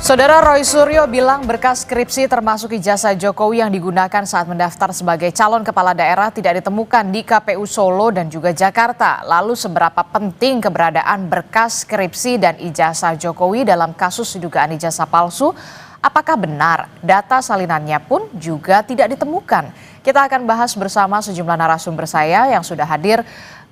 Saudara Roy Suryo bilang berkas skripsi termasuk ijazah Jokowi yang digunakan saat mendaftar sebagai calon kepala daerah tidak ditemukan di KPU Solo dan juga Jakarta. Lalu seberapa penting keberadaan berkas skripsi dan ijazah Jokowi dalam kasus dugaan ijazah palsu? Apakah benar data salinannya pun juga tidak ditemukan? Kita akan bahas bersama sejumlah narasumber saya yang sudah hadir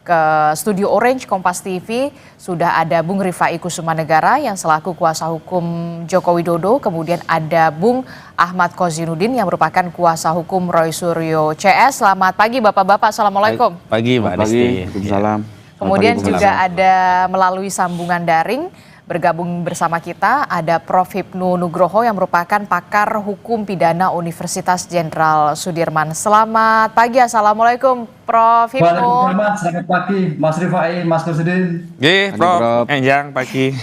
ke Studio Orange Kompas TV. Sudah ada Bung Rifai Kusumanegara yang selaku kuasa hukum Joko Widodo, kemudian ada Bung Ahmad Kozinudin yang merupakan kuasa hukum Roy Suryo CS. Selamat pagi Bapak-bapak, Assalamualaikum. Pagi Mbak Desti. Salam. Kemudian juga ada melalui sambungan daring bergabung bersama kita ada Prof. Hipnu Nugroho yang merupakan pakar hukum pidana Universitas Jenderal Sudirman. Selamat pagi, Assalamualaikum Prof. Hipnu. Waalaikumsalam, selamat pagi Mas Rifai, Mas Kusidin. Prof. Enjang pagi.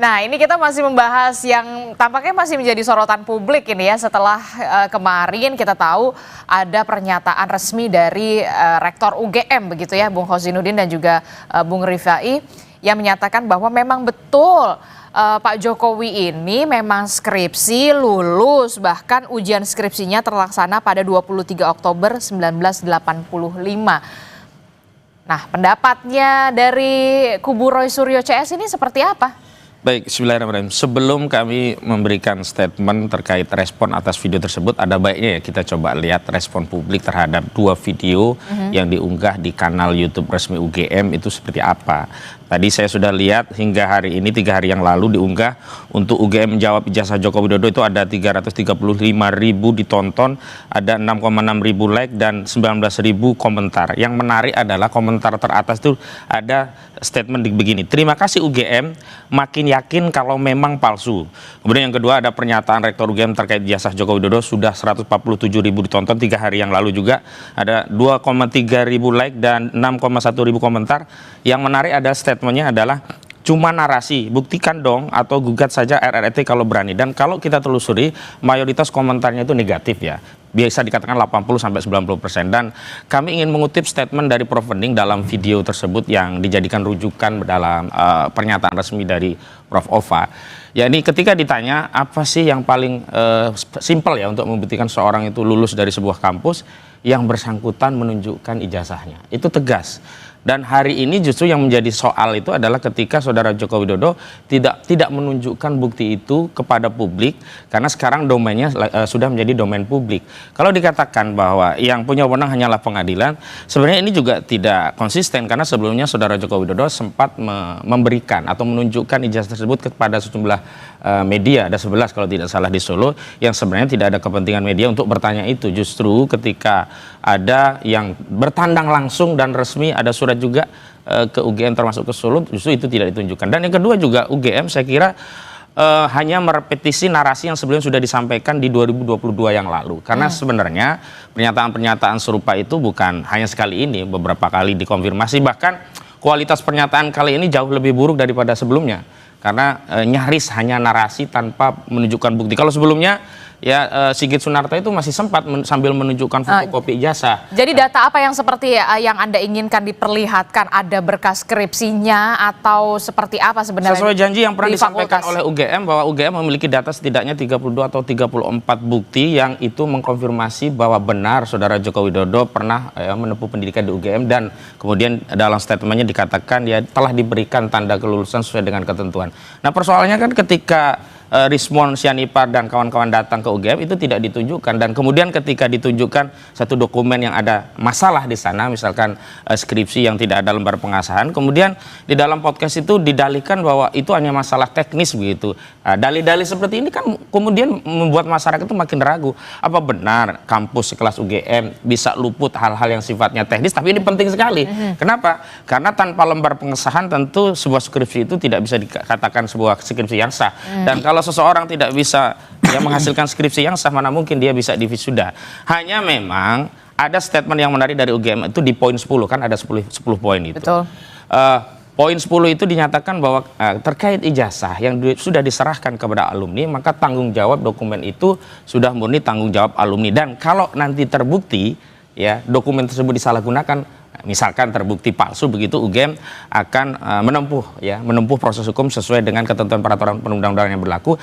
Nah, ini kita masih membahas yang tampaknya masih menjadi sorotan publik ini ya, setelah kemarin kita tahu ada pernyataan resmi dari Rektor UGM begitu ya, Bung Kozinudin dan juga Bung Rifai, yang menyatakan bahwa memang betul Pak Jokowi ini memang skripsi lulus, bahkan ujian skripsinya terlaksana pada 23 Oktober 1985. Nah, pendapatnya dari kubu Roy Suryo CS ini seperti apa? Baik, bismillahirrahmanirrahim. Sebelum kami memberikan statement terkait respon atas video tersebut, ada baiknya ya kita coba lihat respon publik terhadap dua video yang diunggah di kanal YouTube resmi UGM itu seperti apa. Tadi saya sudah lihat hingga hari ini 3 hari yang lalu diunggah untuk UGM menjawab ijazah Joko Widodo itu ada 335.000 ditonton, ada 6,6 ribu like dan 19.000 komentar. Yang menarik adalah komentar teratas itu ada statement begini, terima kasih UGM, makin yakin kalau memang palsu. Kemudian yang kedua ada pernyataan Rektor UGM terkait ijazah Joko Widodo sudah 147.000 ditonton 3 hari yang lalu juga, ada 2,3 ribu like dan 6,1 ribu komentar. Yang menarik adalah statementnya adalah cuma narasi, buktikan dong atau gugat saja RRT kalau berani. Dan kalau kita telusuri mayoritas komentarnya itu negatif ya, biasa dikatakan 80-90%. Dan kami ingin mengutip statement dari Prof. Wening dalam video tersebut yang dijadikan rujukan dalam pernyataan resmi dari Prof. Ova. Ya, ini ketika ditanya apa sih yang paling simpel ya untuk membuktikan seorang itu lulus dari sebuah kampus, yang bersangkutan menunjukkan ijazahnya. Itu tegas. Dan hari ini justru yang menjadi soal itu adalah ketika Saudara Joko Widodo tidak menunjukkan bukti itu kepada publik, karena sekarang domainnya sudah menjadi domain publik. Kalau dikatakan bahwa yang punya wewenang hanyalah pengadilan, sebenarnya ini juga tidak konsisten, karena sebelumnya Saudara Joko Widodo sempat memberikan atau menunjukkan ijazah tersebut kepada sejumlah media, ada 11 kalau tidak salah di Solo, yang sebenarnya tidak ada kepentingan media untuk bertanya itu. Justru ketika ada yang bertandang langsung dan resmi, ada surat juga ke UGM termasuk ke Solo, justru itu tidak ditunjukkan. Dan yang kedua juga UGM saya kira hanya merepetisi narasi yang sebelumnya sudah disampaikan di 2022 yang lalu. Karena sebenarnya pernyataan-pernyataan serupa itu bukan hanya sekali ini, beberapa kali dikonfirmasi, bahkan kualitas pernyataan kali ini jauh lebih buruk daripada sebelumnya. Karena nyaris hanya narasi tanpa menunjukkan bukti. Kalau sebelumnya ya Sigit Sunarta itu masih sempat sambil menunjukkan fotokopi ijazah. Jadi data apa yang seperti yang Anda inginkan diperlihatkan? Ada berkas skripsinya atau seperti apa sebenarnya? Sesuai janji yang pernah disampaikan oleh UGM bahwa UGM memiliki data setidaknya 32 atau 34 bukti yang itu mengkonfirmasi bahwa benar Saudara Joko Widodo pernah menempuh pendidikan di UGM, dan kemudian dalam statementnya dikatakan dia telah diberikan tanda kelulusan sesuai dengan ketentuan. Nah, persoalannya kan ketika Rismon Sianipar dan kawan-kawan datang ke UGM itu tidak ditunjukkan, dan kemudian ketika ditunjukkan satu dokumen yang ada masalah di sana, misalkan skripsi yang tidak ada lembar pengasahan, kemudian di dalam podcast itu didalihkan bahwa itu hanya masalah teknis begitu. Dalih-dalih seperti ini kan kemudian membuat masyarakat itu makin ragu, apa benar kampus sekelas UGM bisa luput hal-hal yang sifatnya teknis, tapi ini penting sekali. Kenapa? Karena tanpa lembar pengesahan tentu sebuah skripsi itu tidak bisa dikatakan sebuah skripsi yang sah. Dan kalau seseorang tidak bisa menghasilkan skripsi yang sah, mana mungkin dia bisa divisuda. Hanya memang ada statement yang menarik dari UGM itu di poin 10, kan ada 10 poin itu. Betul. Poin 10 itu dinyatakan bahwa terkait ijazah yang sudah diserahkan kepada alumni, maka tanggung jawab dokumen itu sudah murni tanggung jawab alumni. Dan kalau nanti terbukti ya dokumen tersebut disalahgunakan, misalkan terbukti palsu, begitu UGM akan menempuh proses hukum sesuai dengan ketentuan peraturan perundang-undangan yang berlaku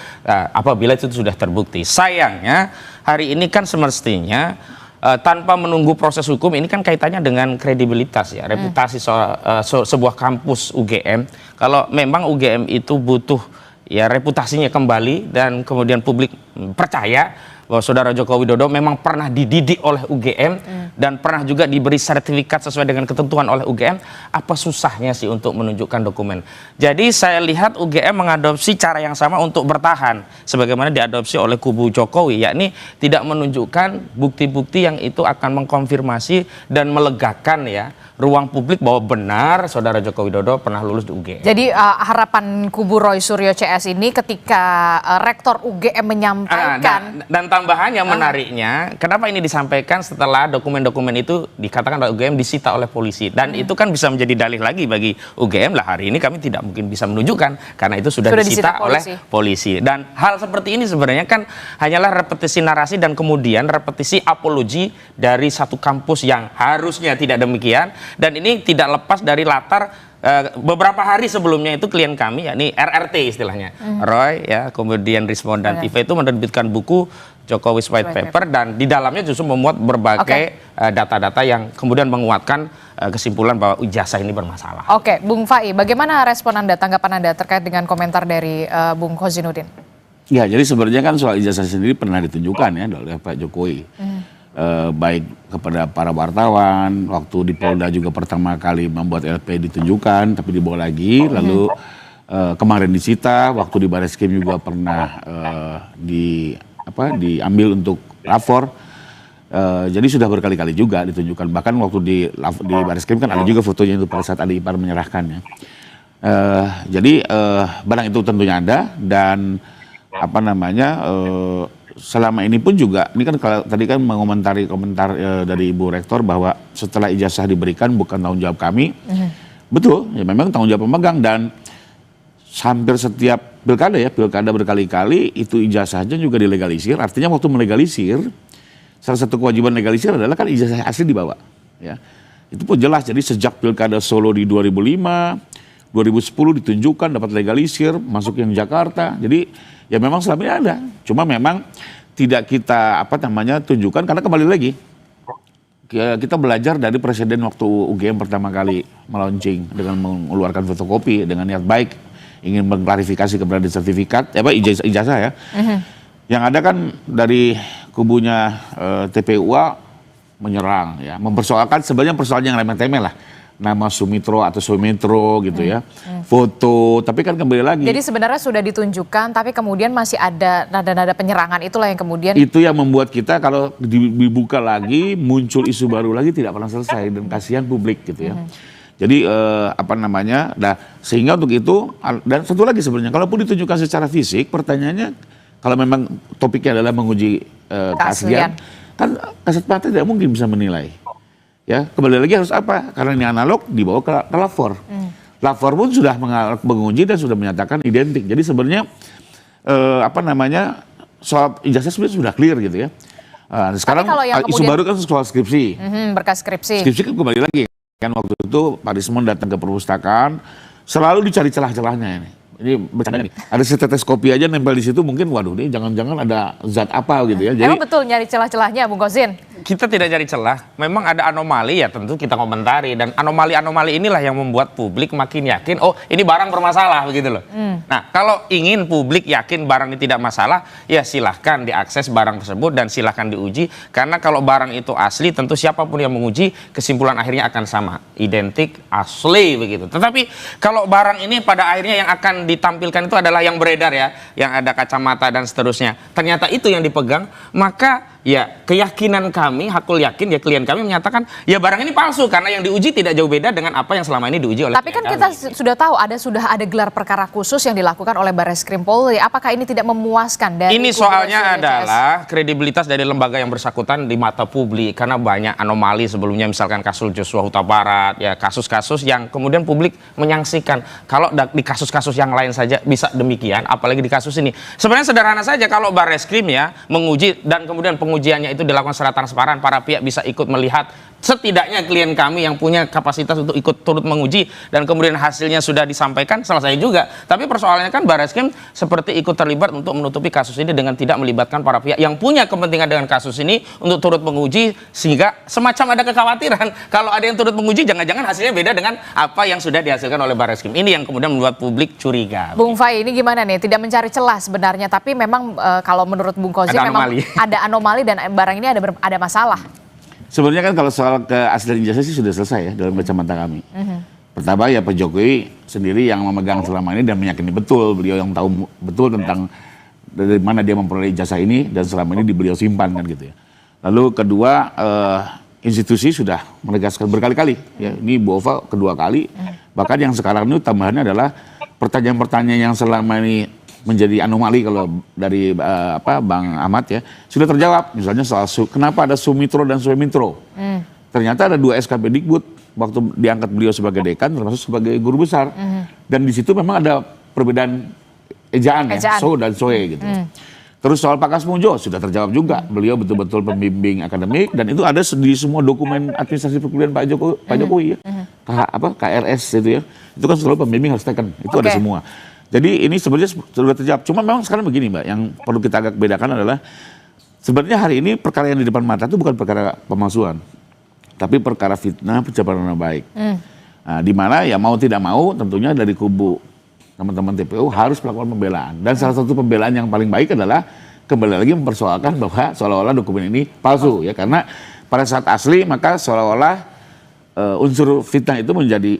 apabila itu sudah terbukti. Sayangnya hari ini kan semestinya tanpa menunggu proses hukum, ini kan kaitannya dengan kredibilitas ya, reputasi sebuah kampus UGM. Kalau memang UGM itu butuh ya reputasinya kembali dan kemudian publik percaya bahwa Saudara Joko Widodo memang pernah dididik oleh UGM dan pernah juga diberi sertifikat sesuai dengan ketentuan oleh UGM, apa susahnya sih untuk menunjukkan dokumen? Jadi saya lihat UGM mengadopsi cara yang sama untuk bertahan sebagaimana diadopsi oleh kubu Jokowi, yakni tidak menunjukkan bukti-bukti yang itu akan mengkonfirmasi dan melegakan ya ruang publik bahwa benar Saudara Joko Widodo pernah lulus di UGM. Jadi harapan kubu Roy Suryo CS ini ketika Rektor UGM menyampaikan dan tambahannya menariknya, kenapa ini disampaikan setelah dokumen-dokumen itu dikatakan oleh UGM disita oleh polisi, dan itu kan bisa menjadi dalih lagi bagi UGM lah, hari ini kami tidak mungkin bisa menunjukkan karena itu sudah disita oleh polisi. Dan hal seperti ini sebenarnya kan hanyalah repetisi narasi dan kemudian repetisi apologi dari satu kampus yang harusnya tidak demikian, dan ini tidak lepas dari latar beberapa hari sebelumnya itu klien kami, yakni RRT istilahnya, Roy ya, kemudian Rismond dan Tiva itu menerbitkan buku Jokowi's White Paper, dan di dalamnya justru memuat berbagai data-data yang kemudian menguatkan kesimpulan bahwa ijazah ini bermasalah. Oke, Bung Fai, bagaimana respon Anda, tanggapan Anda terkait dengan komentar dari Bung Kozinudin? Ya, jadi sebenarnya kan soal ijazah sendiri pernah ditunjukkan ya oleh Pak Jokowi. Baik kepada para wartawan, waktu di Polda juga pertama kali membuat LP ditunjukkan tapi dibawa lagi, lalu kemarin disita, waktu di Barreskrim juga pernah diambil untuk lapor. Jadi sudah berkali-kali juga ditunjukkan, bahkan waktu di Barreskrim kan ada juga fotonya itu pada saat Adi Ipar menyerahkannya. Jadi barang itu tentunya ada, dan selama ini pun juga, ini kan kalau tadi kan mengomentari komentar dari Ibu Rektor bahwa setelah ijazah diberikan bukan tanggung jawab kami. Betul, ya memang tanggung jawab pemegang, dan hampir setiap pilkada berkali-kali itu ijazahnya juga dilegalisir. Artinya waktu melegalisir, salah satu kewajiban legalisir adalah kan ijazah asli dibawa. Ya, itu pun jelas. Jadi sejak pilkada Solo di 2005, 2010 ditunjukkan dapat legalisir, masuk yang Jakarta. Jadi ya memang selama ini ada, cuma memang tidak kita tunjukkan karena kembali lagi kita belajar dari presiden waktu UGM pertama kali melaunching dengan mengeluarkan fotokopi dengan niat baik ingin mengklarifikasi keberadaan sertifikat ijazah ya. Yang ada kan dari kubunya TPUA menyerang ya, mempersoalkan sebenarnya persoalan yang remeh-temeh lah. Nama Sumitro atau Sumitro gitu ya, foto, tapi kan kembali lagi. Jadi sebenarnya sudah ditunjukkan, tapi kemudian masih ada nada-nada penyerangan, itulah yang kemudian. Itu yang membuat kita kalau dibuka lagi, muncul isu baru lagi tidak pernah selesai, dan kasihan publik gitu ya. Jadi sehingga untuk itu, dan satu lagi sebenarnya, kalaupun ditunjukkan secara fisik, pertanyaannya, kalau memang topiknya adalah menguji keaslian, kan kasat mata tidak mungkin bisa menilai. Ya, kembali lagi harus apa? Karena ini analog dibawa ke lapor. Lapor pun sudah menguji dan sudah menyatakan identik. Jadi sebenarnya soal ijazah sebenarnya sudah clear gitu ya. Sekarang isu baru kan soal skripsi. Berkas skripsi. Skripsi kan kembali lagi kan waktu itu Pak Rismond datang ke perpustakaan, selalu dicari celah-celahnya ini. Ini bercanda nih. Ada setetes kopi aja nempel di situ, mungkin waduh ini jangan-jangan ada zat apa gitu ya. Jadi, emang betul nyari celah-celahnya Bung Kozin? Kita tidak cari celah, memang ada anomali ya tentu kita komentari, dan anomali-anomali inilah yang membuat publik makin yakin, oh ini barang bermasalah begitu loh. Nah kalau ingin publik yakin barang ini tidak masalah, ya silahkan diakses barang tersebut dan silahkan diuji, karena kalau barang itu asli tentu siapapun yang menguji kesimpulan akhirnya akan sama, identik, asli begitu. Tetapi kalau barang ini pada akhirnya yang akan ditampilkan itu adalah yang beredar ya, yang ada kacamata dan seterusnya, ternyata itu yang dipegang, maka ya keyakinan kami, hakul yakin ya klien kami menyatakan ya barang ini palsu karena yang diuji tidak jauh beda dengan apa yang selama ini diuji oleh. Tapi kan kita sudah tahu sudah ada gelar perkara khusus yang dilakukan oleh Barreskrim Polri. Apakah ini tidak memuaskan dari? Ini soalnya adalah kredibilitas dari lembaga yang bersangkutan di mata publik, karena banyak anomali sebelumnya, misalkan kasus Joshua Huta Barat ya, kasus-kasus yang kemudian publik menyaksikan kalau di kasus-kasus yang lain saja bisa demikian, apalagi di kasus ini. Sebenarnya sederhana saja kalau Barreskrim ya menguji dan kemudian pengujiannya itu dilakukan secara transparan, para pihak bisa ikut melihat setidaknya klien kami yang punya kapasitas untuk ikut turut menguji dan kemudian hasilnya sudah disampaikan, selesai juga. Tapi persoalannya kan Barreskrim seperti ikut terlibat untuk menutupi kasus ini dengan tidak melibatkan para pihak yang punya kepentingan dengan kasus ini untuk turut menguji, sehingga semacam ada kekhawatiran kalau ada yang turut menguji jangan-jangan hasilnya beda dengan apa yang sudah dihasilkan oleh Barreskrim. Ini yang kemudian membuat publik curiga. Bung Fai, ini gimana nih? Tidak mencari celah sebenarnya, tapi memang kalau menurut Bung Kozi memang ada anomali dan barang ini ada masalah. Sebenarnya kan kalau soal keaslian ijazah sih sudah selesai ya dalam kacamata kami. Pertama ya Pak Jokowi sendiri yang memegang selama ini dan meyakini betul, beliau yang tahu betul tentang dari mana dia memperoleh ijazah ini dan selama ini beliau simpan kan gitu ya. Lalu kedua, institusi sudah menegaskan berkali-kali ya, ini Bu Ova kedua kali. Bahkan yang sekarang ini tambahannya adalah pertanyaan-pertanyaan yang selama ini menjadi anomali kalau dari Bang Ahmad ya sudah terjawab. Misalnya soal kenapa ada Sumitro dan Sumitro. Ternyata ada 2 SKP Dikbud waktu diangkat beliau sebagai dekan termasuk sebagai guru besar. Dan di situ memang ada perbedaan ejaan. Ya, So dan Soe gitu. Terus soal Pak Kasmunjo sudah terjawab juga. Beliau betul-betul pembimbing akademik dan itu ada di semua dokumen administrasi perkuliahan Pak Jokowi ya. KRS itu ya. Itu kan selalu pembimbing harus teken. Itu ada semua. Jadi ini sebenarnya sudah terjawab. Cuma memang sekarang begini Mbak, yang perlu kita agak bedakan adalah sebenarnya hari ini perkara yang di depan mata itu bukan perkara pemalsuan, tapi perkara fitnah pencemaran nama baik. Nah, di mana ya mau tidak mau tentunya dari kubu teman-teman TPU harus melakukan pembelaan. Dan salah satu pembelaan yang paling baik adalah kembali lagi mempersoalkan bahwa seolah-olah dokumen ini palsu ya, karena pada saat asli maka seolah-olah unsur fitnah itu menjadi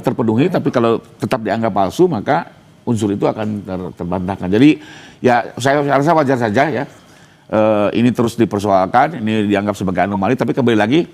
terpenuhi, tapi kalau tetap dianggap palsu maka unsur itu akan terbantahkan. Jadi ya saya rasa wajar saja ya ini terus dipersoalkan, ini dianggap sebagai anomali, tapi kembali lagi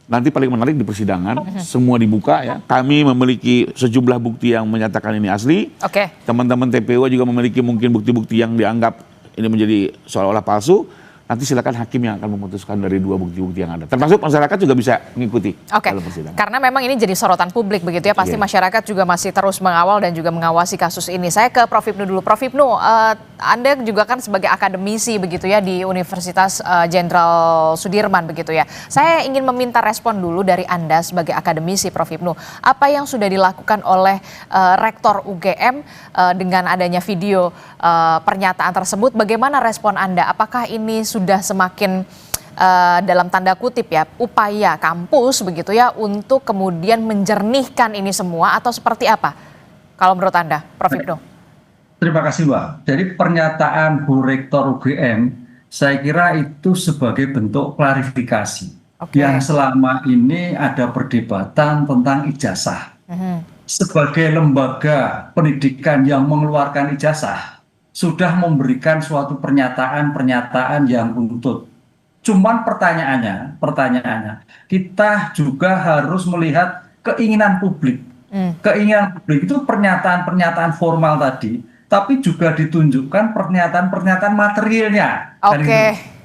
nanti paling menarik di persidangan semua dibuka ya. Kami memiliki sejumlah bukti yang menyatakan ini asli. Teman-teman TPU juga memiliki mungkin bukti-bukti yang dianggap ini menjadi seolah-olah palsu. Nanti silakan hakim yang akan memutuskan dari 2 bukti-bukti yang ada. Termasuk masyarakat juga bisa mengikuti dalam persidangan. Karena memang ini jadi sorotan publik begitu ya. Pasti masyarakat juga masih terus mengawal dan juga mengawasi kasus ini. Saya ke Prof Hipnu dulu. Prof Hipnu, Anda juga kan sebagai akademisi begitu ya di Universitas Jenderal Sudirman begitu ya. Saya ingin meminta respon dulu dari Anda sebagai akademisi, Prof Hipnu. Apa yang sudah dilakukan oleh Rektor UGM dengan adanya video pernyataan tersebut? Bagaimana respon Anda? Apakah ini sudah semakin dalam tanda kutip ya upaya kampus begitu ya untuk kemudian menjernihkan ini semua atau seperti apa kalau menurut Anda, Prof Hipnu? Terima kasih Mbak. Jadi pernyataan Bu Rektor UGM saya kira itu sebagai bentuk klarifikasi yang selama ini ada perdebatan tentang ijazah. Sebagai lembaga pendidikan yang mengeluarkan ijazah sudah memberikan suatu pernyataan yang runtut. Cuman pertanyaannya, kita juga harus melihat keinginan publik. Keinginan publik itu pernyataan-pernyataan formal tadi, tapi juga ditunjukkan pernyataan-pernyataan materialnya.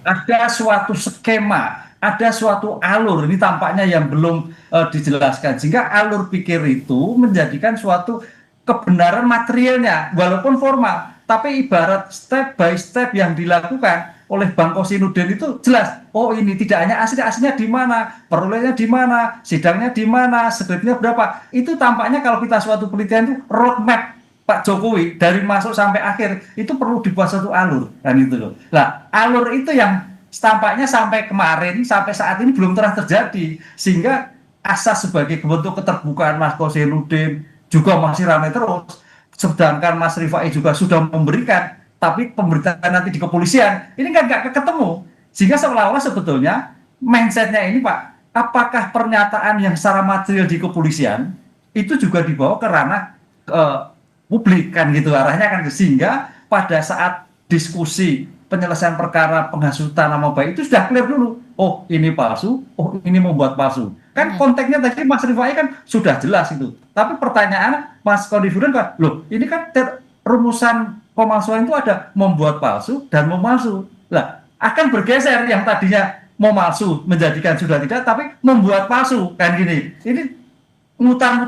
Ada suatu skema, ada suatu alur, ini tampaknya yang belum dijelaskan. Sehingga alur pikir itu menjadikan suatu kebenaran materialnya, walaupun formal. Tapi ibarat step by step yang dilakukan oleh Bang Kosinudin itu jelas. Oh ini tidak hanya aslinya di mana, perolehnya di mana, sidangnya di mana, skripnya berapa. Itu tampaknya kalau kita suatu penelitian itu roadmap Pak Jokowi dari masuk sampai akhir itu perlu dibuat satu alur kan itu loh. Nah alur itu yang tampaknya sampai kemarin sampai saat ini belum pernah terjadi, sehingga asas sebagai bentuk keterbukaan Mas Kosinudin juga masih ramai terus. Sedangkan Mas Rifai juga sudah memberikan, tapi pemberitaan nanti di kepolisian ini kan nggak ketemu, sehingga seolah-olah sebetulnya mindsetnya ini Pak, apakah pernyataan yang secara material di kepolisian itu juga dibawa ke ranah publik kan gitu arahnya kan, sehingga pada saat diskusi penyelesaian perkara penghasutan nama baik itu sudah clear dulu, oh ini palsu, oh ini membuat palsu. Kan konteksnya tadi Mas Rifai kan sudah jelas itu. Tapi pertanyaan Mas Konisudin kan, loh ini kan rumusan pemalsuan itu ada membuat palsu dan memalsu. Lah akan bergeser yang tadinya memalsu menjadikan sudah tidak, tapi membuat palsu kan gini. Ini mutar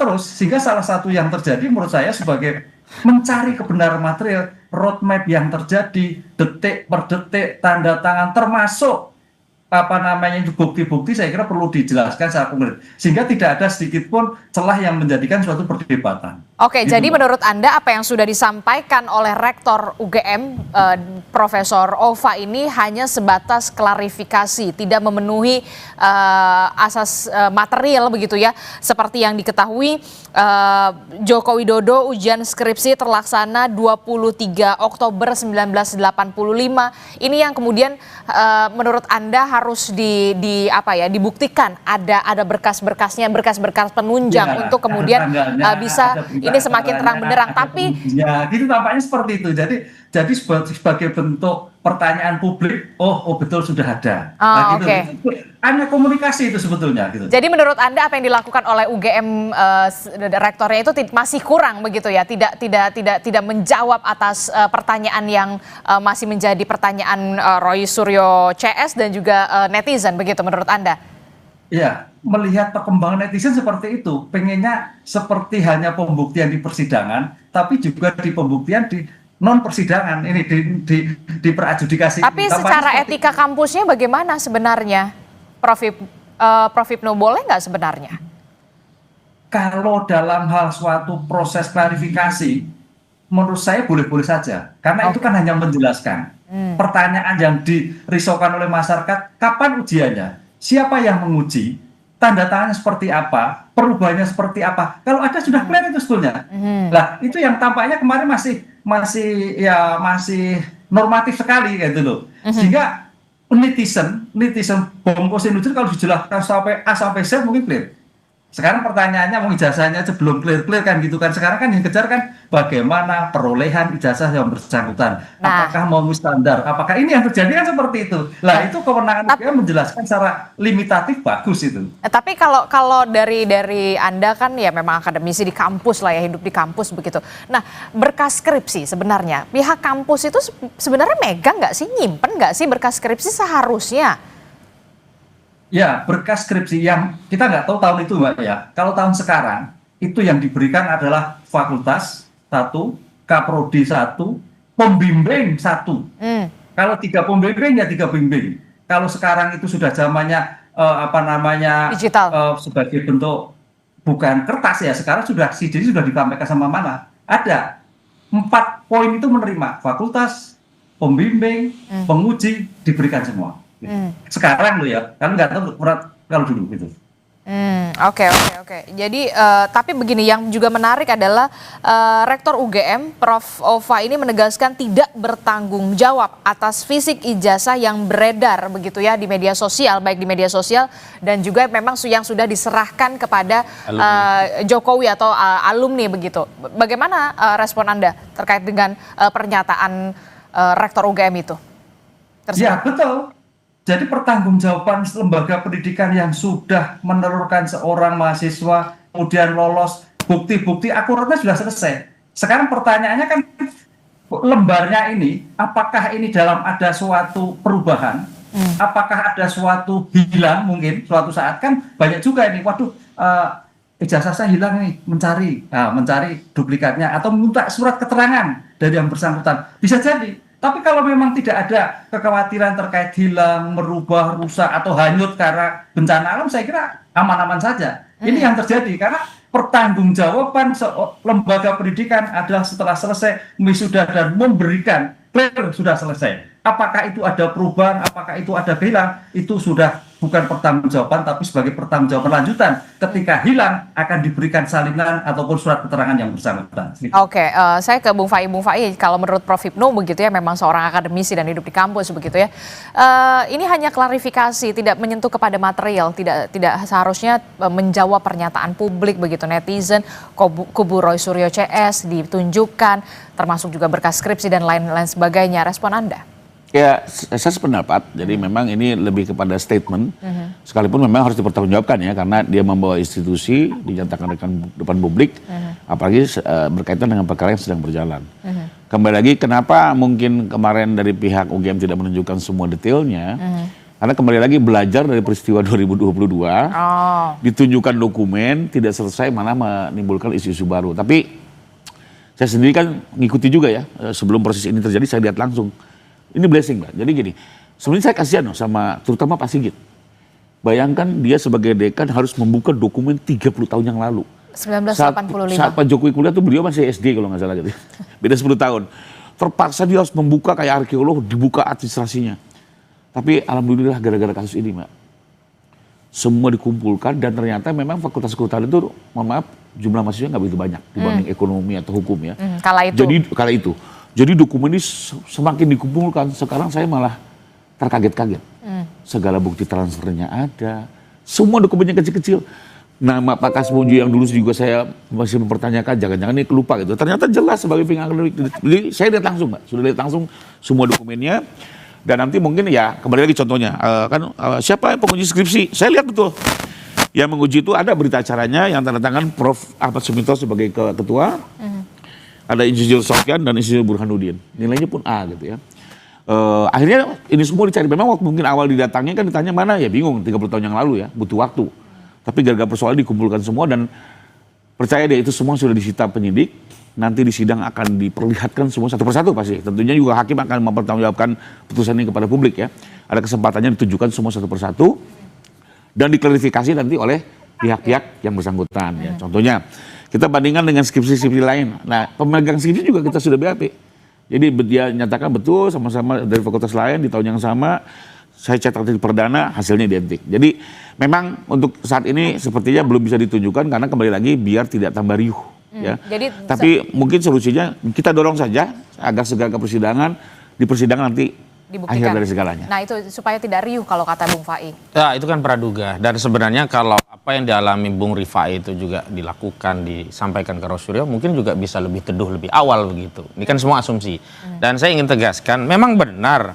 terus, sehingga salah satu yang terjadi menurut saya sebagai mencari kebenaran material, roadmap yang terjadi detik per detik, tanda tangan termasuk bukti-bukti saya kira perlu dijelaskan secara konkret sehingga tidak ada sedikit pun celah yang menjadikan suatu perdebatan. Oke, Gitu, jadi Mbak. menurut Anda apa yang sudah disampaikan oleh Rektor UGM Profesor Ova ini hanya sebatas klarifikasi, tidak memenuhi asas material begitu ya. Seperti yang diketahui Joko Widodo ujian skripsi terlaksana 23 Oktober 1985. Ini yang kemudian menurut Anda harus dibuktikan ada berkas-berkasnya, berkas-berkas penunjang Ya, untuk kemudian tanggalnya, bisa ada berita ini semakin acaranya, terang benderang. ada Tapi pengujinya, gitu tampaknya seperti itu. Jadi sebagai bentuk pertanyaan publik, oh betul sudah ada. Oh, Gitu. oke. Itu hanya komunikasi itu sebetulnya. Gitu. jadi menurut Anda apa yang dilakukan oleh UGM rektornya itu masih kurang begitu ya? Tidak menjawab atas pertanyaan yang masih menjadi pertanyaan Roy Suryo CS dan juga netizen begitu menurut Anda? Ya, melihat perkembangan netizen seperti itu, pengennya seperti hanya pembuktian di persidangan, tapi juga di pembuktian di non persidangan ini di peradjudikasi. Tapi secara etika kampusnya bagaimana sebenarnya, Prof Hipnu, boleh nggak sebenarnya? Kalau dalam hal suatu proses klarifikasi, menurut saya boleh-boleh saja, karena itu kan hanya menjelaskan. Pertanyaan yang dirisaukan oleh masyarakat, kapan ujiannya? Siapa yang menguji? Tanda tangannya seperti apa? Perubahannya seperti apa? Kalau ada sudah clear itu sebetulnya. Nah, itu yang tampaknya kemarin masih normatif sekali gitu loh. Sehingga netizen bongkos netizen kalau dijelaskan sampai A sampai Z mungkin clear. Sekarang pertanyaannya mau ijazahnya aja belum clear kan gitu kan. Sekarang kan yang kejar kan bagaimana perolehan ijazah yang bersangkutan. Nah. Apakah memenuhi standar? Apakah ini yang terjadi kan seperti itu. Lah itu kewenangan dia menjelaskan secara limitatif bagus itu. Tapi kalau dari Anda kan ya memang akademisi di kampus lah ya, hidup di kampus begitu. Nah, berkas skripsi sebenarnya pihak kampus itu sebenarnya megang nggak sih, nyimpen nggak sih berkas skripsi seharusnya? Ya, berkas skripsi yang kita nggak tahu tahun itu Mbak ya. Kalau tahun sekarang, itu yang diberikan adalah fakultas 1, kaprodi 1, pembimbing 1. Kalau 3 pembimbing ya 3 pembimbing. Kalau sekarang itu sudah zamannya Digital. sebagai bentuk bukan kertas ya, sekarang sudah CD sudah ditampilkan sama mana. Ada 4 poin itu menerima fakultas, pembimbing, penguji diberikan semua. Sekarang loh ya, kan nggak tahu kalau dulu gitu. Oke. Jadi tapi begini yang juga menarik adalah Rektor UGM Prof Ova ini menegaskan tidak bertanggung jawab atas fisik ijazah yang beredar begitu ya di media sosial, baik di media sosial dan juga memang yang sudah diserahkan kepada Jokowi atau alumni begitu. Bagaimana respon Anda terkait dengan pernyataan Rektor UGM itu? Ya betul. Jadi pertanggungjawaban lembaga pendidikan yang sudah menelurkan seorang mahasiswa kemudian lolos, bukti-bukti akuratnya sudah selesai. Sekarang pertanyaannya kan lembarnya ini, apakah ini dalam ada suatu perubahan, apakah ada suatu hilang mungkin suatu saat kan banyak juga ini, waduh ijazah saya hilang nih, mencari duplikatnya atau minta surat keterangan dari yang bersangkutan, bisa jadi. Tapi kalau memang tidak ada kekhawatiran terkait hilang, merubah, rusak, atau hanyut karena bencana alam, saya kira aman-aman saja. Ini yang terjadi karena pertanggungjawaban lembaga pendidikan adalah setelah selesai wisuda dan memberikan clear sudah selesai. Apakah itu ada perubahan, apakah itu ada hilang, itu sudah bukan pertanggungjawaban tapi sebagai pertanggungjawaban lanjutan. Ketika hilang akan diberikan salinan ataupun surat keterangan yang bersangkutan. Oke, saya ke Bung Fai. Kalau menurut Prof Hipnu begitu ya, memang seorang akademisi dan hidup di kampus begitu ya. Ini hanya klarifikasi, tidak menyentuh kepada material, tidak seharusnya menjawab pernyataan publik begitu netizen, kubu Roy Suryo CS ditunjukkan, termasuk juga berkas skripsi dan lain-lain sebagainya. Respon Anda? Ya, saya sependapat. Jadi memang ini lebih kepada statement, sekalipun memang harus dipertanggungjawabkan ya, karena dia membawa institusi, dinyatakan depan publik, apalagi berkaitan dengan perkara yang sedang berjalan. Kembali lagi, kenapa mungkin kemarin dari pihak UGM tidak menunjukkan semua detailnya? Karena kembali lagi belajar dari peristiwa 2022, ditunjukkan dokumen, tidak selesai malah menimbulkan isu-isu baru. Tapi saya sendiri kan ngikuti juga ya, sebelum proses ini terjadi saya lihat langsung. Ini blessing, Mbak. Jadi gini, Sebenarnya saya kasihan loh sama terutama Pak Sigit. Bayangkan dia sebagai dekan harus membuka dokumen 30 tahun yang lalu. 1985. Saat Pak Jokowi kuliah tuh beliau masih SD kalau nggak salah gitu. Beda 10 tahun. Terpaksa dia harus membuka kayak arkeolog, dibuka administrasinya. Tapi alhamdulillah gara-gara kasus ini, Mbak, semua dikumpulkan dan ternyata memang fakultas kehutanan itu, mohon maaf, jumlah mahasiswa nggak begitu banyak dibanding ekonomi atau hukum ya. Kala itu. Jadi dokumen ini semakin dikumpulkan, sekarang saya malah terkaget-kaget. Segala bukti transfernya ada, semua dokumennya kecil-kecil. Nama Pak Kasmujo yang dulu juga saya masih mempertanyakan, jangan-jangan ini kelupa gitu. Ternyata jelas sebagai pihak akademik. Jadi saya lihat langsung, Mbak, sudah lihat langsung semua dokumennya. Dan nanti mungkin ya kembali lagi contohnya, siapa yang penguji skripsi? Saya lihat betul. Yang menguji itu ada berita acaranya yang tanda tangan Prof. Ahmad Sumitro sebagai ketua, ada Insinyur Sofyan dan Insinyur Burhanuddin. Nilainya pun A gitu ya. Akhirnya ini semua dicari. Memang waktu mungkin awal didatangnya kan ditanya mana, ya bingung 30 tahun yang lalu ya, butuh waktu. Tapi gara-gara persoalan dikumpulkan semua dan percaya deh itu semua sudah disita penyidik. Nanti di sidang akan diperlihatkan semua satu persatu pasti. Tentunya juga hakim akan mempertanggungjawabkan putusan ini kepada publik ya. Ada kesempatannya ditunjukkan semua satu persatu dan diklarifikasi nanti oleh pihak-pihak yang bersangkutan ya. Contohnya kita bandingkan dengan skripsi-skripsi lain. Nah, pemegang skripsi juga kita sudah BAP. Jadi dia nyatakan betul sama-sama dari fakultas lain di tahun yang sama. Saya cetak di perdana, hasilnya identik. Jadi memang untuk saat ini sepertinya belum bisa ditunjukkan karena kembali lagi biar tidak tambah riuh. Ya. Tapi mungkin solusinya kita dorong saja agar segala persidangan di persidangan nanti dibuktikan. Akhir dari segalanya. Nah itu supaya tidak riuh kalau kata Bung Fai. Ya itu kan praduga dan sebenarnya kalau apa yang dialami Bung Rifai itu juga dilakukan disampaikan ke Rosuryo mungkin juga bisa lebih teduh lebih awal begitu. Ini kan semua asumsi. Dan saya ingin tegaskan memang benar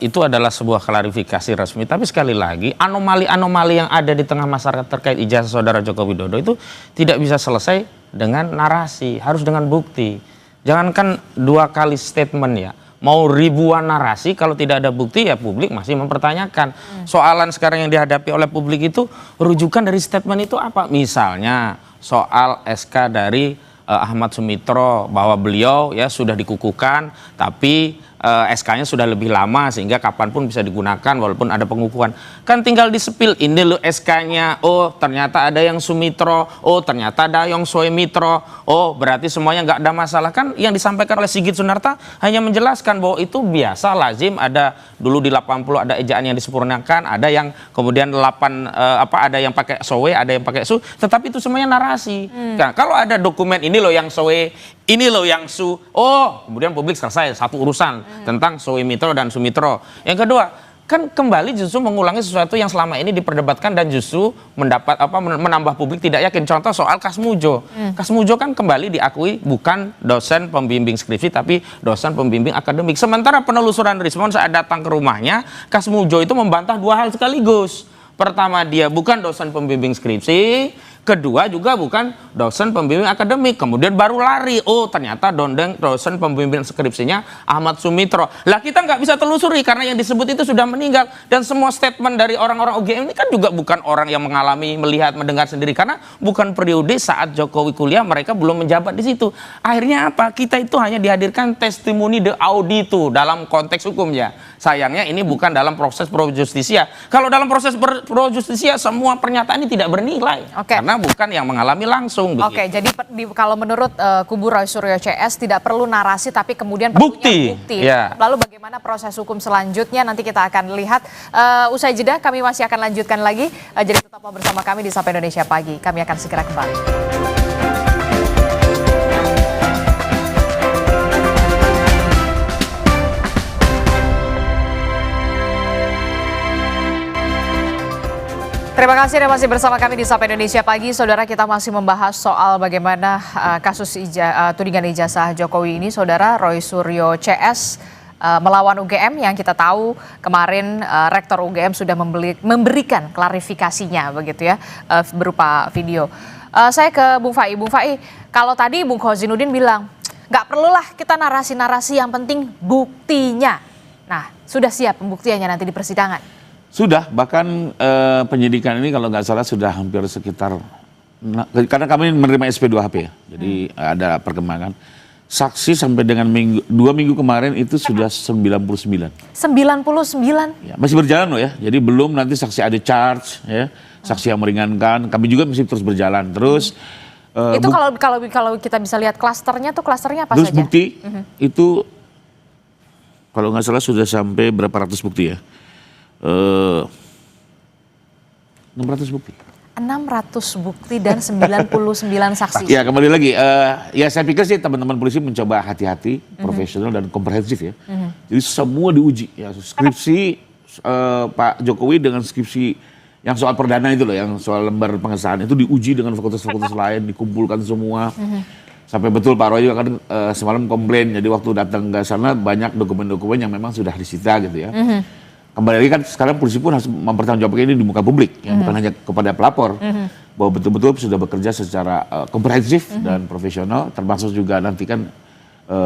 itu adalah sebuah klarifikasi resmi. Tapi sekali lagi anomali-anomali yang ada di tengah masyarakat terkait ijazah saudara Joko Widodo itu tidak bisa selesai dengan narasi, harus dengan bukti. Jangankan 2 kali statement ya, mau ribuan narasi kalau tidak ada bukti ya publik masih mempertanyakan. Soalan sekarang yang dihadapi oleh publik itu rujukan dari statement itu apa? Misalnya soal SK dari Ahmad Sumitro bahwa beliau ya sudah dikukuhkan tapi SK-nya sudah lebih lama sehingga kapanpun bisa digunakan walaupun ada pengukuhan. Kan tinggal disepil ini loh SK-nya, oh ternyata ada yang Sumitro, oh ternyata ada yang Soemitro, oh berarti semuanya nggak ada masalah. Kan yang disampaikan oleh Sigit Sunarta hanya menjelaskan bahwa itu biasa lazim, ada dulu di 80 ada ejaan yang disempurnakan, ada yang kemudian 8 ada yang pakai Soe, ada yang pakai Su, tetapi itu semuanya narasi. Nah, kalau ada dokumen ini loh yang Soe, ini loh yang Su, oh kemudian publik selesai satu urusan tentang Soemitro dan Sumitro. Yang kedua, kan kembali justru mengulangi sesuatu yang selama ini diperdebatkan dan justru menambah publik tidak yakin. Contoh soal Kasmujo. Kasmujo kan kembali diakui bukan dosen pembimbing skripsi tapi dosen pembimbing akademik. Sementara penelusuran Rismon saat datang ke rumahnya, Kasmujo itu membantah 2 hal sekaligus. Pertama, dia bukan dosen pembimbing skripsi. Kedua juga bukan dosen pembimbing akademik. Kemudian baru lari, oh ternyata dosen pembimbing skripsinya Ahmad Sumitro. Lah kita nggak bisa telusuri karena yang disebut itu sudah meninggal. Dan semua statement dari orang-orang UGM ini kan juga bukan orang yang mengalami, melihat, mendengar sendiri. Karena bukan periode saat Jokowi kuliah mereka belum menjabat di situ. Akhirnya apa? Kita itu hanya dihadirkan testimoni de audito dalam konteks hukumnya. Sayangnya ini bukan dalam proses pro justisia. Kalau dalam proses pro justisia semua pernyataan ini tidak bernilai. Karena bukan yang mengalami langsung. Oke, jadi kalau menurut kubu Rosuryo CS tidak perlu narasi tapi kemudian bukti. Ya. Lalu bagaimana proses hukum selanjutnya nanti kita akan lihat. Usai jeda kami masih akan lanjutkan lagi. Jadi tetaplah bersama kami di Sapa Indonesia Pagi. Kami akan segera kembali. Terima kasih Anda masih bersama kami di Sapa Indonesia Pagi. Saudara, kita masih membahas soal bagaimana kasus tudingan ijazah Jokowi ini. Saudara, Rosuryo CS melawan UGM yang kita tahu kemarin Rektor UGM sudah memberikan klarifikasinya begitu ya berupa video. Saya ke Bung Fai. Bung Fai, kalau tadi Bung Khozinuddin bilang nggak perlulah kita narasi-narasi, yang penting buktinya. Nah, sudah siap pembuktiannya nanti di persidangan? Sudah, bahkan penyidikan ini kalau nggak salah sudah hampir sekitar, karena kami menerima SP2HP ya, jadi ada perkembangan. saksi sampai dengan 2 minggu kemarin itu sudah 99. 99? Ya, masih berjalan loh ya. Jadi belum nanti saksi ada charge ya, saksi yang meringankan. Kami juga masih terus berjalan. Terus itu kalau kita bisa lihat klasternya apa terus saja? bukti itu kalau nggak salah sudah sampai berapa ratus bukti ya? 600 bukti. 600 bukti dan 99 saksi. Ya kembali lagi, ya saya pikir sih teman-teman polisi mencoba hati-hati, profesional dan komprehensif ya. Jadi semua diuji, ya skripsi Pak Jokowi dengan skripsi yang soal perdana itu loh, yang soal lembar pengesahan itu diuji dengan fakultas-fakultas lain, dikumpulkan semua. Sampai betul Pak Roy juga kan semalam komplain, jadi waktu datang ke sana banyak dokumen-dokumen yang memang sudah disita gitu ya. Kembali lagi kan sekarang polisi pun harus mempertanggungjawabkan ini di muka publik, ya, bukan hanya kepada pelapor, bahwa betul-betul sudah bekerja secara komprehensif dan profesional, termasuk juga nanti kan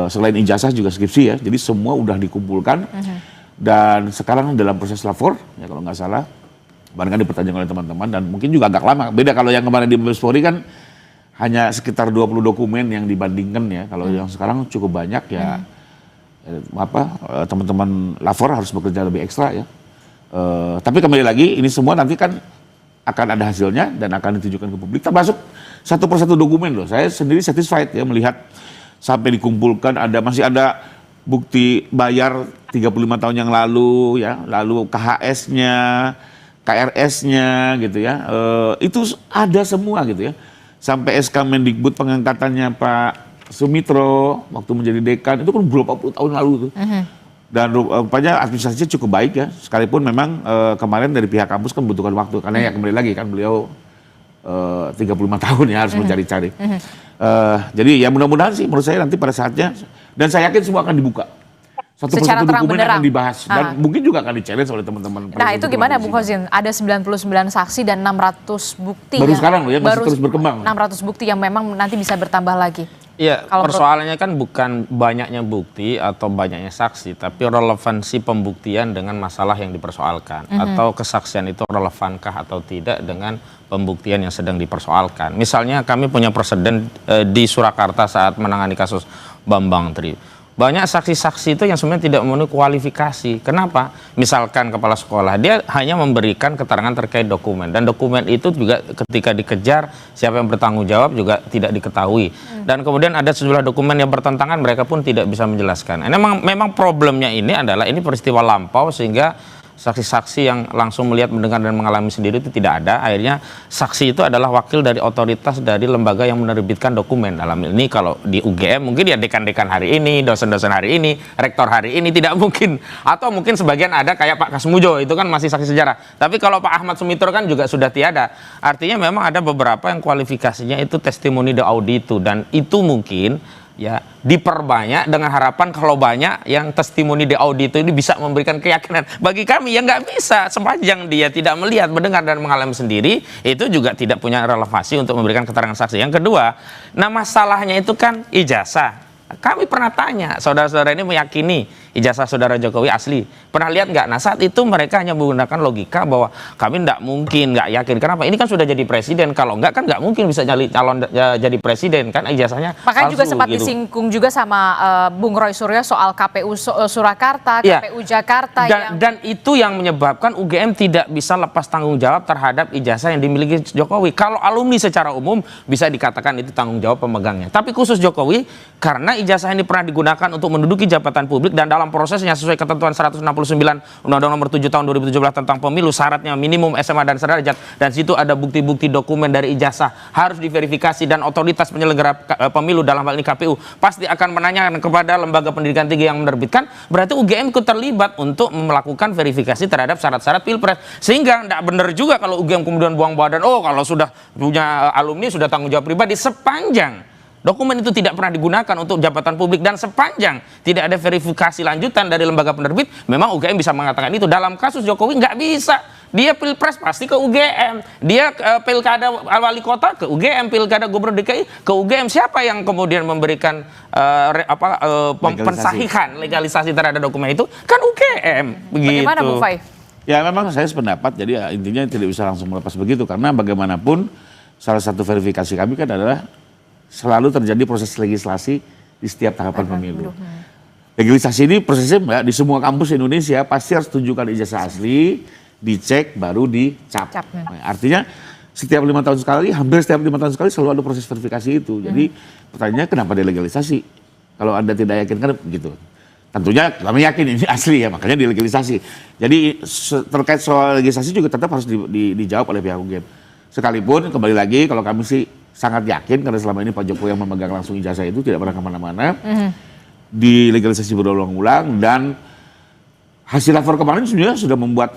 selain ijazah juga skripsi ya, jadi semua udah dikumpulkan dan sekarang dalam proses lapor, ya kalau nggak salah, kemarin kan dipertanyakan oleh teman-teman dan mungkin juga agak lama, beda kalau yang kemarin di Mabes Polri kan hanya sekitar 20 dokumen yang dibandingkan ya, kalau yang sekarang cukup banyak ya. Teman-teman lapor harus bekerja lebih ekstra ya. Tapi kembali lagi ini semua nanti kan akan ada hasilnya dan akan ditujukan ke publik. Termasuk satu persatu dokumen loh. Saya sendiri satisfied ya melihat sampai dikumpulkan masih ada bukti bayar 35 tahun yang lalu ya, lalu KHS-nya, KRS-nya gitu ya. Itu ada semua gitu ya. Sampai SK Mendikbud pengangkatannya Pak Sumitro waktu menjadi dekan itu kan berapa puluh tahun lalu tuh. Dan rupanya administrasinya cukup baik ya. Sekalipun memang kemarin dari pihak kampus kan membutuhkan waktu karena ya kembali lagi kan beliau 35 tahun ya harus mencari-cari. Jadi ya mudah-mudahan sih menurut saya nanti pada saatnya dan saya yakin semua akan dibuka. Satu Secara persatu dokumen terang-benderang akan dibahas dan mungkin juga akan di-challenge oleh teman-teman. Nah itu gimana Bung Khozin? Ada 99 saksi dan 600 bukti. Baru sekarang loh ya, masih terus berkembang. 600 bukti yang memang nanti bisa bertambah lagi. Iya, persoalannya kan bukan banyaknya bukti atau banyaknya saksi, tapi relevansi pembuktian dengan masalah yang dipersoalkan. Atau kesaksian itu relevankah atau tidak dengan pembuktian yang sedang dipersoalkan. Misalnya kami punya presiden di Surakarta saat menangani kasus Bambang Tri. Banyak saksi-saksi itu yang sebenarnya tidak memenuhi kualifikasi. Kenapa? Misalkan kepala sekolah, dia hanya memberikan keterangan terkait dokumen. Dan dokumen itu juga ketika dikejar, siapa yang bertanggung jawab juga tidak diketahui. Dan kemudian ada sejumlah dokumen yang bertentangan, mereka pun tidak bisa menjelaskan. Memang problemnya ini adalah ini peristiwa lampau sehingga saksi-saksi yang langsung melihat, mendengar, dan mengalami sendiri itu tidak ada. Akhirnya saksi itu adalah wakil dari otoritas dari lembaga yang menerbitkan dokumen. Dalam ini kalau di UGM mungkin ya dekan-dekan hari ini, dosen-dosen hari ini, rektor hari ini, tidak mungkin. Atau mungkin sebagian ada kayak Pak Kasmujo, itu kan masih saksi sejarah. Tapi kalau Pak Ahmad Sumitro kan juga sudah tiada. Artinya memang ada beberapa yang kualifikasinya itu testimoni de audito. Dan itu mungkin ya diperbanyak dengan harapan kalau banyak yang testimoni de audito ini bisa memberikan keyakinan. Bagi kami ya nggak bisa, sepanjang dia tidak melihat, mendengar, dan mengalami sendiri, itu juga tidak punya relevansi untuk memberikan keterangan saksi. Yang kedua, nah masalahnya itu kan ijazah. Kami pernah tanya, saudara-saudara ini meyakini ijazah saudara Jokowi asli. Pernah lihat nggak? Nah saat itu mereka hanya menggunakan logika bahwa kami nggak mungkin, nggak yakin. Kenapa? Ini kan sudah jadi presiden. Kalau nggak kan nggak mungkin bisa calon jadi presiden kan ijazahnya. Makanya juga sempat gitu. disinggung juga sama Bung Roy Suryo soal KPU Surakarta, ya. KPU Jakarta. Dan itu yang menyebabkan UGM tidak bisa lepas tanggung jawab terhadap ijazah yang dimiliki Jokowi. Kalau alumni secara umum bisa dikatakan itu tanggung jawab pemegangnya. Tapi khusus Jokowi, karena ijazah ini pernah digunakan untuk menduduki jabatan publik dan dalam prosesnya sesuai ketentuan 169 Undang-Undang Nomor 7 Tahun 2017 tentang Pemilu, syaratnya minimum SMA dan sederajat, dan situ ada bukti-bukti dokumen dari ijazah harus diverifikasi, dan otoritas penyelenggara pemilu dalam hal ini KPU pasti akan menanyakan kepada lembaga pendidikan tinggi yang menerbitkan. Berarti UGM ikut terlibat untuk melakukan verifikasi terhadap syarat-syarat pilpres, sehingga tidak benar juga kalau UGM kemudian buang badan, oh kalau sudah punya alumni sudah tanggung jawab pribadi. Sepanjang dokumen itu tidak pernah digunakan untuk jabatan publik dan sepanjang tidak ada verifikasi lanjutan dari lembaga penerbit, memang UGM bisa mengatakan itu. Dalam kasus Jokowi nggak bisa. Dia pilpres pasti ke UGM, dia pilkada wali kota ke UGM, pilkada gubernur DKI ke UGM. Siapa yang kemudian memberikan pensahihan, legalisasi terhadap dokumen itu? Kan UGM. Begitu. Bagaimana Bung Fai? Ya memang saya sependapat, jadi ya, intinya tidak bisa langsung melepas begitu, karena bagaimanapun salah satu verifikasi kami kan adalah selalu terjadi proses legislasi di setiap tahapan pemilu. Legalisasi ini prosesnya Mbak, di semua kampus Indonesia pasti harus tunjukkan ijazah asli, dicek, baru dicap. Nah, artinya setiap 5 tahun sekali, hampir setiap 5 tahun sekali selalu ada proses verifikasi itu. Jadi pertanyaannya kenapa delegalisasi? Kalau Anda tidak yakin kan begitu. Tentunya kami yakin ini asli ya, makanya dilegalisasi. Jadi terkait soal legalisasi juga tetap harus dijawab oleh pihak UGM. Sekalipun kembali lagi kalau kami sih sangat yakin karena selama ini Pak Jokowi yang memegang langsung ijazah itu tidak pernah kemana-mana. Dilegalisasi berulang-ulang dan hasil lapor kemarin sebenarnya sudah membuat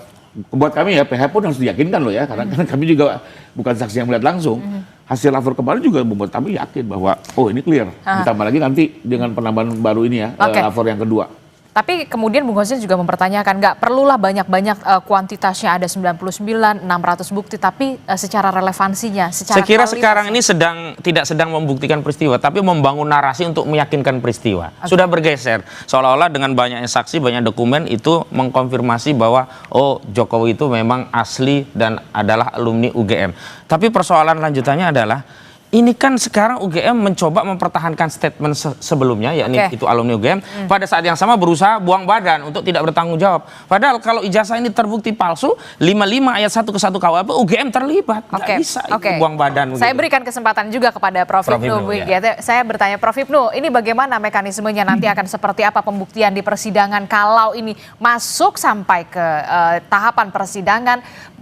kami ya PH pun harus diyakinkan loh ya karena kami juga bukan saksi yang melihat langsung. Hasil lapor kemarin juga membuat kami yakin bahwa oh ini clear. Ditambah lagi nanti dengan penambahan baru ini ya lapor yang kedua. Tapi kemudian Bung Hussein juga mempertanyakan, nggak perlulah banyak-banyak kuantitasnya ada 99, 600 bukti, tapi secara relevansinya, secara saya kira kualitas. sekarang ini tidak sedang membuktikan peristiwa, tapi membangun narasi untuk meyakinkan peristiwa. Sudah bergeser, seolah-olah dengan banyaknya saksi, banyak dokumen itu mengkonfirmasi bahwa oh Jokowi itu memang asli dan adalah alumni UGM. Tapi persoalan lanjutannya adalah, ini kan sekarang UGM mencoba mempertahankan statement sebelumnya, yakni itu alumni UGM, pada saat yang sama berusaha buang badan untuk tidak bertanggung jawab. Padahal kalau ijazah ini terbukti palsu, 55 ayat 1 ke 1 KUHP, UGM terlibat. Nggak bisa itu buang badan. Saya berikan kesempatan juga kepada Prof. Hipnu. Saya bertanya Prof. Hipnu, ini bagaimana mekanismenya nanti akan seperti apa pembuktian di persidangan kalau ini masuk sampai ke tahapan persidangan.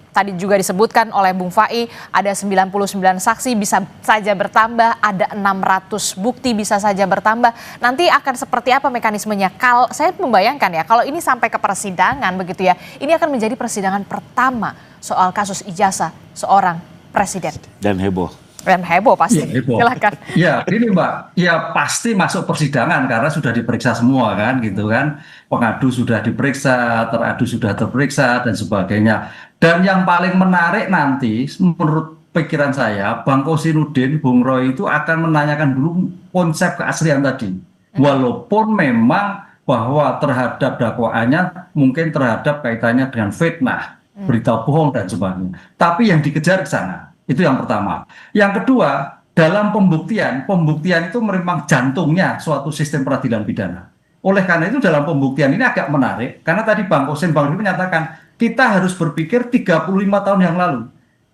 Tadi juga disebutkan oleh Bung Fai, ada 99 saksi bisa saja bertambah, ada 600 bukti bisa saja bertambah. Nanti akan seperti apa mekanismenya? Kalau saya membayangkan ya, kalau ini sampai ke persidangan begitu ya, ini akan menjadi persidangan pertama soal kasus ijazah seorang presiden. Dan heboh. Dan heboh pasti. Ya, heboh. Silakan. Ya, ini Mbak, ya pasti masuk persidangan karena sudah diperiksa semua kan, gitu kan. Pengadu sudah diperiksa, teradu sudah terperiksa dan sebagainya. Dan yang paling menarik nanti, menurut pikiran saya, Bang Kosinudin, Bung Roy itu akan menanyakan dulu konsep keaslian tadi. Walaupun memang bahwa terhadap dakwaannya mungkin terhadap kaitannya dengan fitnah, berita bohong dan sebagainya. Tapi yang dikejar ke sana. Itu yang pertama. Yang kedua, dalam pembuktian itu memang jantungnya suatu sistem peradilan pidana. Oleh karena itu dalam pembuktian ini agak menarik, karena tadi Bang Kosin, Bang Rudi menyatakan, kita harus berpikir 35 tahun yang lalu.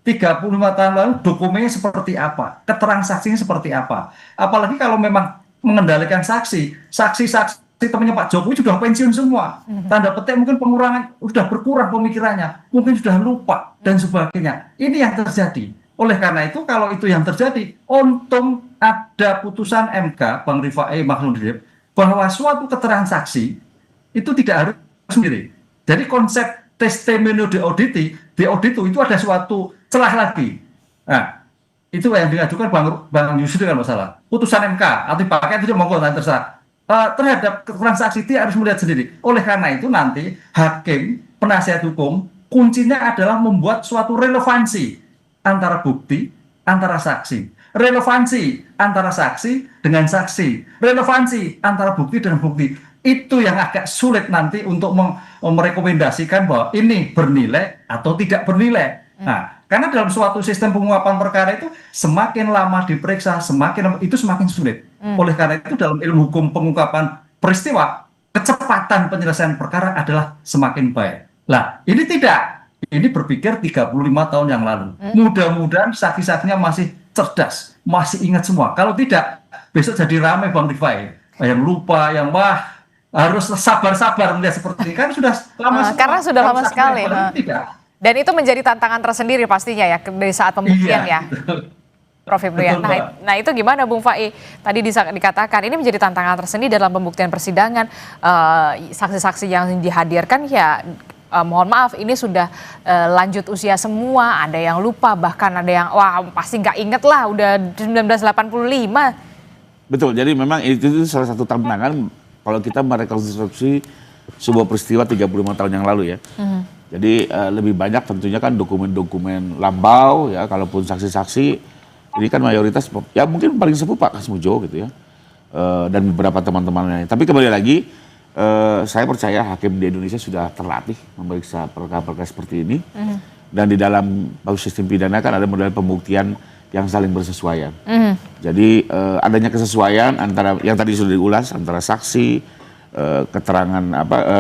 35 tahun lalu dokumennya seperti apa, keterangan saksinya seperti apa. Apalagi kalau memang mengendalikan saksi temannya Pak Jokowi sudah pensiun semua. Tanda petik mungkin pengurangan, sudah berkurang pemikirannya, mungkin sudah lupa, dan sebagainya. Ini yang terjadi. Oleh karena itu, kalau itu yang terjadi, untung ada putusan MK, Bang Rifai Makhludir, bahwa suatu keterangan saksi itu tidak harus sendiri. Jadi konsep testimonio de audito itu ada suatu celah lagi. Nah, itu yang diajukan Bang Yusri kan masalah. Putusan MK, atau dipakai itu monggo terserah. Terhadap keterangan saksi itu harus melihat sendiri. Oleh karena itu nanti hakim, penasihat hukum, kuncinya adalah membuat suatu relevansi antara bukti, antara saksi. Relevansi antara saksi dengan saksi. Relevansi antara bukti dan bukti. Itu yang agak sulit nanti untuk merekomendasikan bahwa ini bernilai atau tidak bernilai. Nah, karena dalam suatu sistem penguapan perkara itu semakin lama diperiksa, semakin sulit. Oleh karena itu dalam ilmu hukum pengungkapan peristiwa, kecepatan penyelesaian perkara adalah semakin baik. Nah, ini tidak. Ini berpikir 35 tahun yang lalu. Mudah-mudahan saksi-saksinya masih cerdas, masih ingat semua. Kalau tidak, besok jadi ramai Bang Rifai. Yang lupa, yang harus sabar-sabar melihat seperti ini. Kan sudah lama semua. Karena sudah lama sekali. Tidak. Dan itu menjadi tantangan tersendiri pastinya ya dari saat pembuktian ya. Prof. Hipnu ya. Nah itu gimana Bung Fai? Tadi dikatakan ini menjadi tantangan tersendiri dalam pembuktian persidangan. Saksi-saksi yang dihadirkan ya mohon maaf ini sudah lanjut usia semua. Ada yang lupa, bahkan ada yang wah pasti nggak inget lah udah 1985. Betul, jadi memang itu salah satu tantangan kalau kita merekonstruksi sebuah peristiwa 35 tahun yang lalu ya. Jadi lebih banyak tentunya kan dokumen-dokumen lambau ya, kalaupun saksi-saksi ini kan mayoritas ya mungkin paling sepuh Pak Kasmujo gitu ya, dan beberapa teman-teman lain. Tapi kembali lagi saya percaya hakim di Indonesia sudah terlatih memeriksa perkara-perkara seperti ini, dan di dalam sistem pidana kan ada model pembuktian yang saling bersesuaian. Jadi adanya kesesuaian antara yang tadi sudah diulas antara saksi, keterangan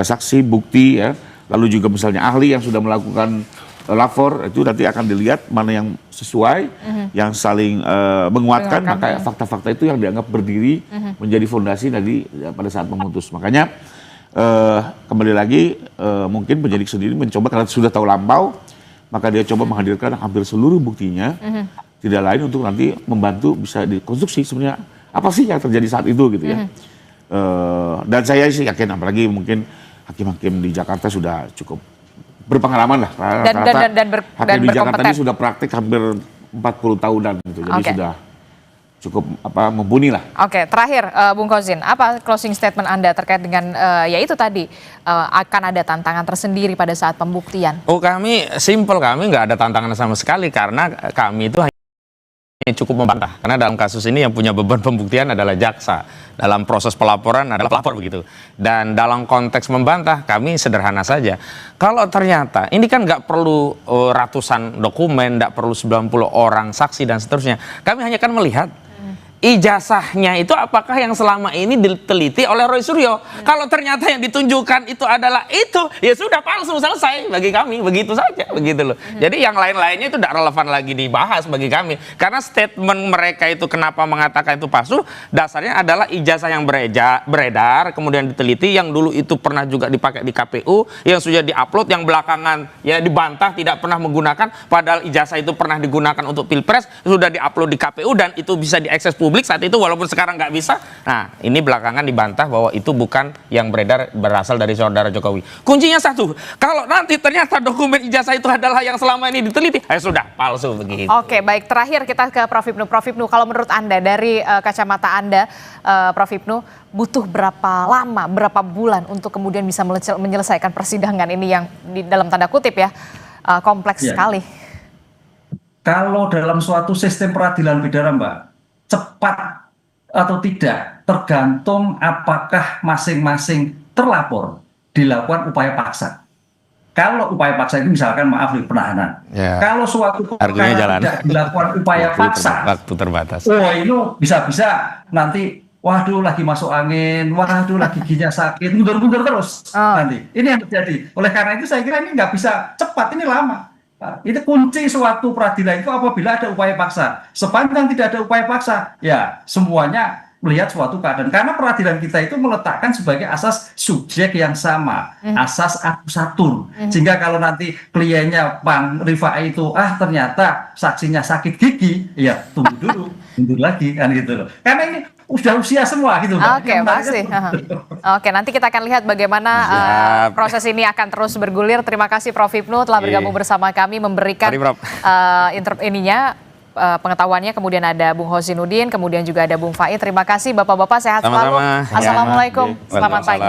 saksi, bukti ya, lalu juga misalnya ahli yang sudah melakukan lapor itu nanti akan dilihat mana yang sesuai, yang saling menguatkan, maka fakta-fakta itu yang dianggap berdiri menjadi fondasi tadi pada saat memutus. Makanya kembali lagi mungkin penyidik sendiri mencoba karena sudah tahu lampau, maka dia coba menghadirkan hampir seluruh buktinya, tidak lain untuk nanti membantu bisa dikonstruksi sebenarnya apa sih yang terjadi saat itu gitu ya. Dan saya sih yakin, apalagi mungkin hakim-hakim di Jakarta sudah cukup berpengalaman lah. Hakim di Jakarta ini sudah praktik hampir 40 tahunan gitu, jadi sudah cukup mumpuni lah. Oke, terakhir Bung Kozin, apa closing statement Anda terkait dengan ya itu tadi akan ada tantangan tersendiri pada saat pembuktian? Oh, kami simple, kami nggak ada tantangan sama sekali karena kami itu hanya cukup membantah. Karena dalam kasus ini yang punya beban pembuktian adalah jaksa. Dalam proses pelaporan adalah pelapor begitu. Dan dalam konteks membantah kami sederhana saja. Kalau ternyata ini kan nggak perlu ratusan dokumen, nggak perlu 90 orang saksi dan seterusnya. Kami hanya akan melihat ijazahnya itu apakah yang selama ini diteliti oleh Roy Suryo. Kalau ternyata yang ditunjukkan itu adalah itu, ya sudah palsu, selesai bagi kami, begitu saja, begitu loh. Jadi yang lain-lainnya itu tidak relevan lagi dibahas bagi kami. Karena statement mereka itu kenapa mengatakan itu palsu, dasarnya adalah ijazah yang beredar, kemudian diteliti, yang dulu itu pernah juga dipakai di KPU, yang sudah diupload, yang belakangan ya dibantah tidak pernah menggunakan, padahal ijazah itu pernah digunakan untuk Pilpres, sudah diupload di KPU dan itu bisa diakses publik saat itu walaupun sekarang nggak bisa. Nah, ini belakangan dibantah bahwa itu bukan yang beredar berasal dari saudara Jokowi. Kuncinya satu, kalau nanti ternyata dokumen ijazah itu adalah yang selama ini diteliti, sudah palsu begitu. Oke, baik, terakhir kita ke Prof. Hipnu. Prof. Hipnu, kalau menurut Anda dari kacamata Anda, Prof. Hipnu, butuh berapa lama, berapa bulan untuk kemudian bisa menyelesaikan persidangan ini yang di dalam tanda kutip ya kompleks sekali? Kalau dalam suatu sistem peradilan pidana, Mbak, cepat atau tidak tergantung apakah masing-masing terlapor dilakukan upaya paksa. Kalau upaya paksa itu misalkan maaf penahanan. Kalau suatu perkara tidak dilakukan upaya paksa, waktu terbatas. Oh, ini bisa-bisa nanti waduh lagi masuk angin, waduh lagi giginya sakit, mundur-mundur terus nanti. Ini yang terjadi. Oleh karena itu saya kira ini nggak bisa cepat, ini lama. Itu kunci suatu peradilan itu apabila ada upaya paksa. Sepanjang tidak ada upaya paksa, ya semuanya melihat suatu keadaan. Karena peradilan kita itu meletakkan sebagai asas subjek yang sama, asas akusatur. Sehingga kalau nanti kliennya Bang Rifai itu, ternyata saksinya sakit gigi, ya tunggu dulu, mundur lagi kan gitu loh. Karena ini udah usia semua gitu. Oke, pasti. Oke, nanti kita akan lihat bagaimana proses ini akan terus bergulir. Terima kasih Prof. Hipnu telah bergabung bersama kami memberikan pengetahuannya. Kemudian ada Bung Hosinuddin, kemudian juga ada Bung Faid. Terima kasih Bapak-bapak, sehat selalu. Assalamualaikum. Selamat pagi.